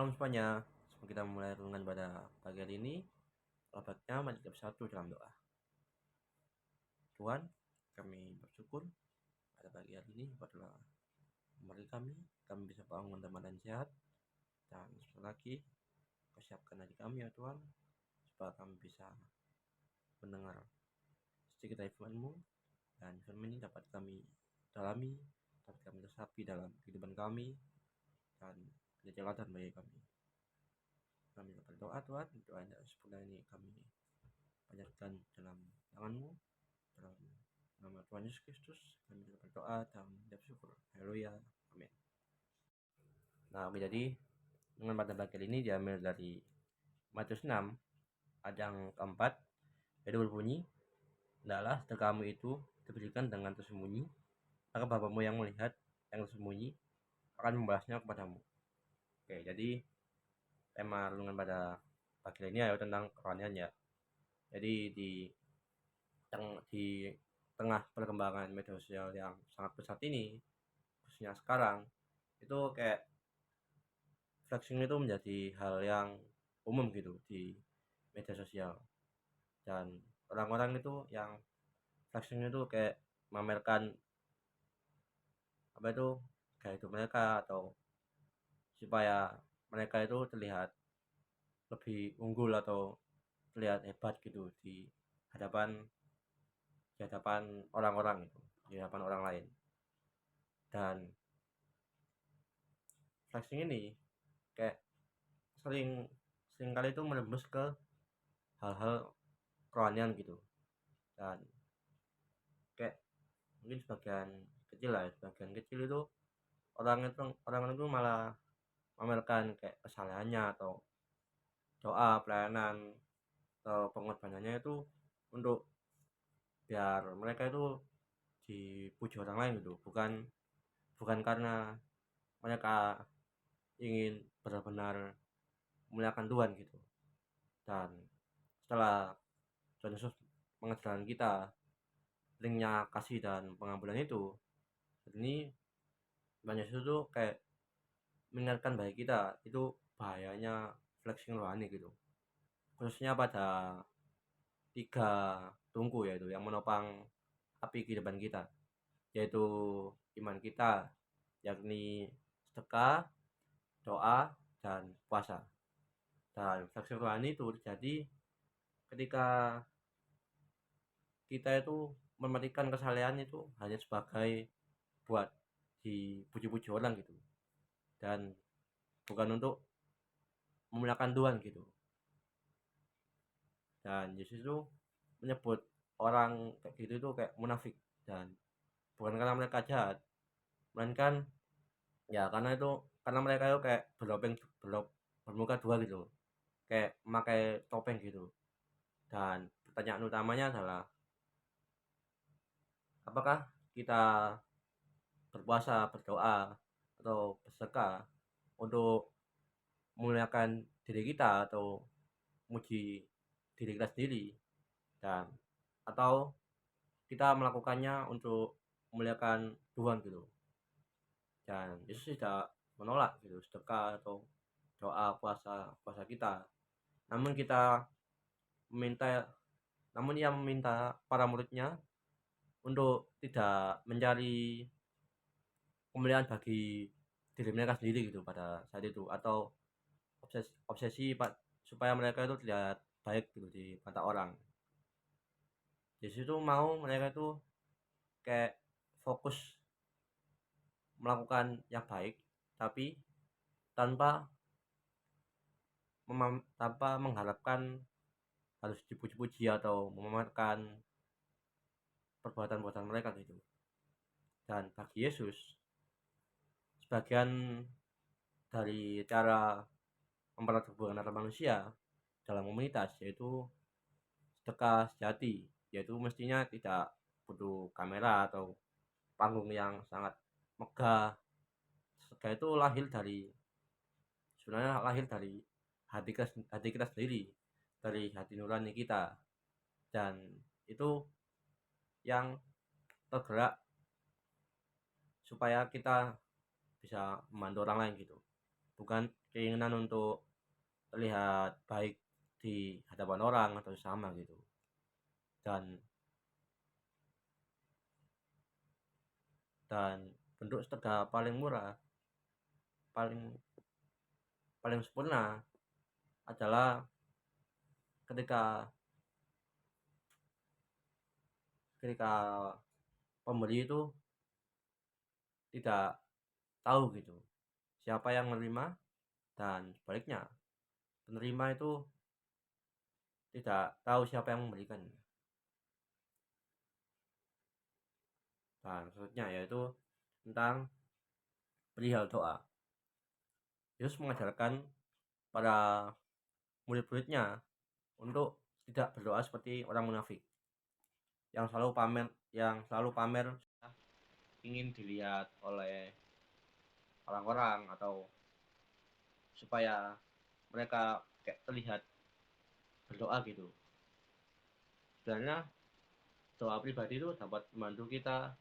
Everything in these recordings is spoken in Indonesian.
Shalom semuanya. Sebelum kita mulai renungan pada pagi hari ini, baiknya mari kita bersatu dalam doa. Tuhan, kami bersyukur pada pagi hari ini adalah kembali kami bisa bangun dalam dan sehat, dan sekali lagi Kau siapkan hati kami ya Tuhan, supaya kami bisa mendengar sedikit dari firman-Mu, dan firman ini dapat kami dalami, dapat kami resapi dalam kehidupan kami, dan kejelatan bagi kami. Kami berdoa Tuhan, doa yang sempurna ini kami panjatkan dalam tangan-Mu, dalam nama Tuhan Yesus Kristus kami berdoa dan bersyukur. Haleluya, amin. Nah, jadi dengan pada bagian ini diambil dari Matius 6 ayat yang keempat, yaitu berbunyi, "Hendaklah sedekahmu itu diberikan dengan tersembunyi, maka Bapamu yang melihat yang tersembunyi akan membalasnya kepadamu." Oke, jadi tema renungan pada pagi ini adalah tentang kerohanian ya. Jadi di tengah perkembangan media sosial yang sangat pesat ini, khususnya sekarang, itu kayak flexing itu menjadi hal yang umum gitu di media sosial, dan orang-orang itu yang flexing itu kayak memamerkan gaya hidup mereka, atau supaya mereka itu terlihat lebih unggul atau terlihat hebat gitu hadapan di hadapan orang-orang itu, di hadapan orang lain. Dan flexing ini kayak sering kali itu menembus ke hal-hal kerohanian gitu, dan kayak mungkin sebagian kecil itu orang itu malah memamerkan kayak kesalahannya atau doa pelayanan atau pengorbanannya itu untuk biar mereka itu dipuji orang lain gitu, bukan karena mereka ingin benar-benar memuliakan Tuhan gitu. Dan setelah Tuhan Yesus mengajarkan kita linknya kasih dan pengampunan itu, ini Tuhan Yesus itu kayak mengingatkan bagi kita itu bahayanya flexing rohani gitu, khususnya pada 3 tungku yaitu yang menopang api kehidupan kita, yaitu iman kita, yakni sedekah, doa, dan puasa. Dan flexing rohani itu terjadi ketika kita itu mematikan kesalehan itu hanya sebagai buat dipuji-puji orang gitu, dan bukan untuk memuliakan Tuhan gitu. Dan Yesus itu menyebut orang kayak gitu itu kayak munafik, dan bukan karena mereka jahat, melainkan ya karena mereka itu kayak bermuka dua gitu, kayak memakai topeng gitu. Dan pertanyaan utamanya adalah, apakah kita berpuasa, berdoa, atau bersedekah untuk memuliakan diri kita atau muji diri kita sendiri, dan atau kita melakukannya untuk memuliakan Tuhan gitu. Dan Yesus tidak menolak gitu sedekah atau doa, puasa kita, namun meminta ia meminta para muridnya untuk tidak mencari kemuliaan bagi diri mereka sendiri gitu pada saat itu, atau obsesi supaya mereka itu terlihat baik gitu di mata orang. Yesus itu mau mereka itu kayak fokus melakukan yang baik, tapi tanpa mengharapkan harus dipuji-puji atau memamerkan perbuatan-perbuatan mereka gitu. Dan bagi Yesus, sebagian dari cara mempererat hubungan antar manusia dalam komunitas yaitu sedekah sejati, yaitu mestinya tidak butuh kamera atau panggung yang sangat megah. Sedekah itu sebenarnya lahir dari hati kita sendiri, dari hati nurani kita, dan itu yang tergerak supaya kita bisa membantu orang lain gitu. bukan keinginan untuk terlihat baik di hadapan orang atau sama gitu. Dan bentuk sedekah paling murah, paling paling sempurna adalah ketika ketika pemberi itu tidak tahu gitu siapa yang menerima, dan sebaliknya penerima itu tidak tahu siapa yang memberikan. Dan selanjutnya yaitu tentang perihal doa. Yesus mengajarkan para murid-muridnya untuk tidak berdoa seperti orang munafik yang selalu pamer ingin dilihat oleh orang-orang atau supaya mereka kayak terlihat berdoa gitu. Sebenarnya doa pribadi itu dapat membantu kita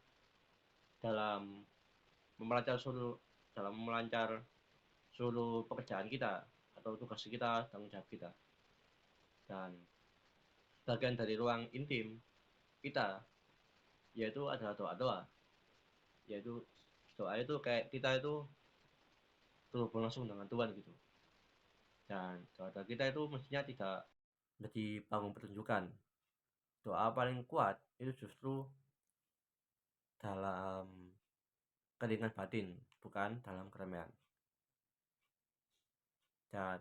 dalam memelancar seluruh pekerjaan kita atau tugas kita, tanggung jawab kita. Dan bagian dari ruang intim kita yaitu adalah doa-doa. Yaitu doa itu kayak kita itu terhubung langsung dengan Tuhan gitu. Dan doa-doa kita itu mestinya tidak menjadi panggung pertunjukan. Doa paling kuat itu justru dalam keringan batin, bukan dalam keremehan. Dan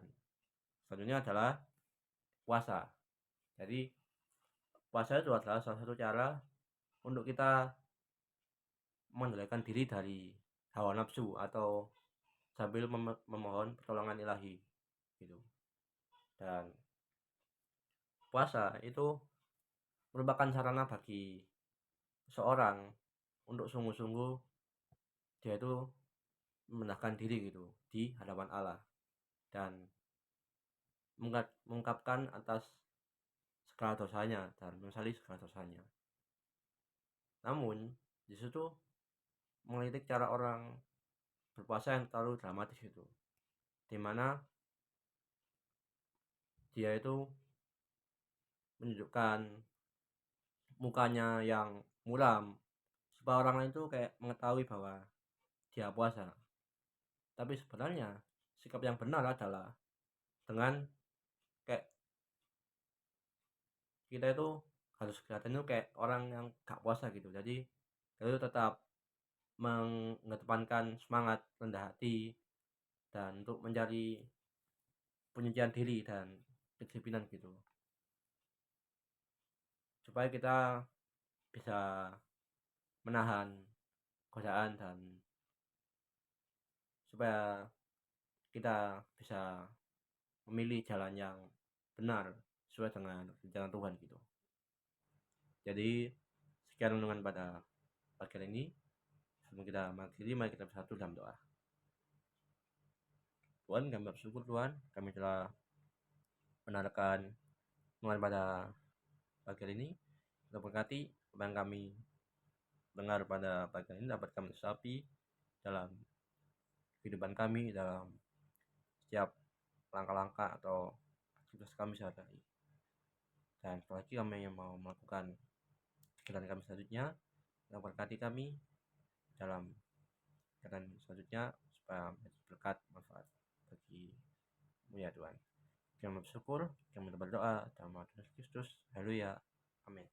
selanjutnya adalah puasa. Jadi puasa itu adalah salah satu cara untuk kita mengendalikan diri dari hawa nafsu atau sambil memohon pertolongan ilahi gitu. Dan puasa itu merupakan sarana bagi seorang untuk sungguh-sungguh dia itu merendahkan diri gitu di hadapan Allah dan mengungkapkan atas segala dosanya dan menyesali segala dosanya. Namun di situ mengkritik cara orang berpuasa yang terlalu dramatis itu, dimana dia itu menunjukkan mukanya yang muram supaya orang lain tuh kayak mengetahui bahwa dia puasa. Tapi sebenarnya sikap yang benar adalah dengan kayak kita itu harus kelihatan itu kayak orang yang gak puasa gitu. Jadi kita itu tetap mengedepankan semangat, rendah hati, dan untuk mencari penyucian diri dan kedisiplinan gitu, supaya kita bisa menahan godaan dan supaya kita bisa memilih jalan yang benar sesuai dengan rencana Tuhan gitu. Jadi sekian renungan pada pagi ini. Sebelum kita mengakhiri, mari kita bersatu dalam doa. Tuhan, kami bersyukur Tuhan, kami telah mendengarkan renungan pada pagi ini. Kita berkati apa yang kami dengar pada pagi ini dapat kami resapi dalam kehidupan kami, dalam setiap langkah-langkah atau aktivitas kami sehari-hari. Dan sekali lagi kami yang mau melakukan kegiatan kami selanjutnya, yang berkati kami dalam kegiatan selanjutnya supaya menjadi berkat manfaat bagi mulia Tuhan. Kami bersyukur, kami berdoa dalam nama Yesus Kristus. Haleluya. Amin.